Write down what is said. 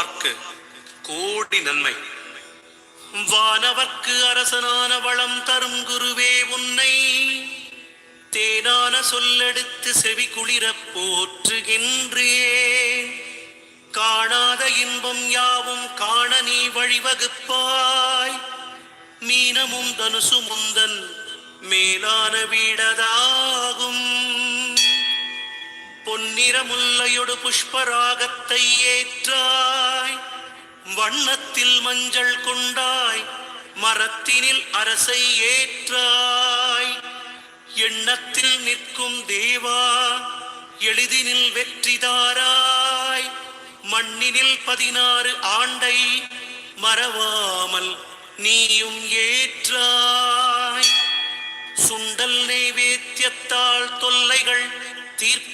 சொல்வார்க்கு கோடி நன்மை. வானவர்க்கு அரசனான வளம் தரும் குருவே உன்னை தேனான சொல்லெடுத்து செவி குளிரப் போற்றுகின்றேன். காணாத இன்பம் யாவும் காண நீ வழிவகுப்பாய். மீனமும் தனுசு முந்தன் மேலான வீடதாகும். பொன்னிறமுல்லையொடு புஷ்பராகத்தை ஏற்றாய். வண்ணத்தில் மஞ்சள் கொண்டாய். மரத்தினில் அரசை ஏற்றாய். எண்ணத்தில் நிற்கும் தேவா எளிதினில் வெற்றிதாராய். மண்ணினில் 16 ஆண்டை மறவாமல் நீயும் ஏற்றாய். சுண்டல் நைவேத்தியத்தால் தொல்லைகள் தீர்ப்பு